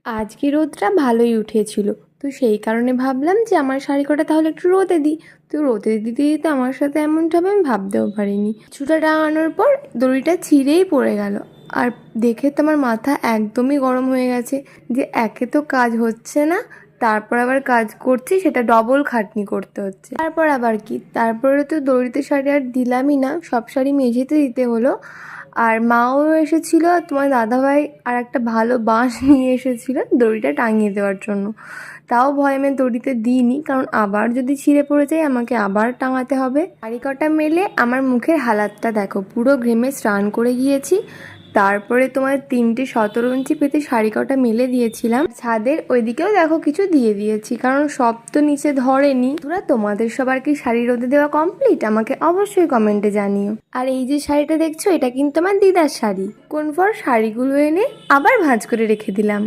আজকে রোদটা ভালোই উঠেছিল, তো সেই কারণে ভাবলাম যে আমার শাড়ি কটা তাহলে একটু রোদে দিই। তো রোদে দিতে দিতে আমার সাথে এমনটা হবে আমি ভাবতেও পারিনি। কিছুটা টাঙানোর পর দড়িটা ছিঁড়েই পড়ে গেল। আর দেখে তো আমার মাথা একদমই গরম হয়ে গেছে যে একে তো কাজ হচ্ছে না, তারপর আবার কাজ করছি সেটা ডবল খাটনি করতে হচ্ছে। তারপর আবার কি, তারপরে তো দড়িতে শাড়ি আর দিলামই না, সব শাড়ি মেঝেতে দিতে হলো। আর মাও এসেছিলো, আর তোমার দাদাভাই আর একটা ভালো বাঁশ নিয়ে এসেছিলো দড়িটা টাঙিয়ে দেওয়ার জন্য। তাও ভয় আমি দড়িতে দিইনি, কারণ আবার যদি ছিঁড়ে পড়ে যায় আমাকে আবার টাঙাতে হবে। শাড়ি কটা মেলে আমার মুখের হালাতটা দেখো, পুরো ঘেমে স্নান করে গিয়েছি। তারপরে তোমার 3টে 17 ইঞ্চি পেতে শাড়ি কটা মেলে দিয়েছিলাম। ছাদের ওইদিকেও দেখো কিছু দিয়ে দিয়েছি, কারণ সব তো নিচে ধরেনি। তোরা তোমাদের সবার কি শাড়ি রোদে দেওয়া কমপ্লিট? আমাকে অবশ্যই কমেন্টে জানিও। আর এই যে শাড়িটা দেখছো, এটা কিন্তু আমার দিদার শাড়ি। কোন ফর শাড়িগুলো এনে আবার ভাঁজ করে রেখে দিলাম।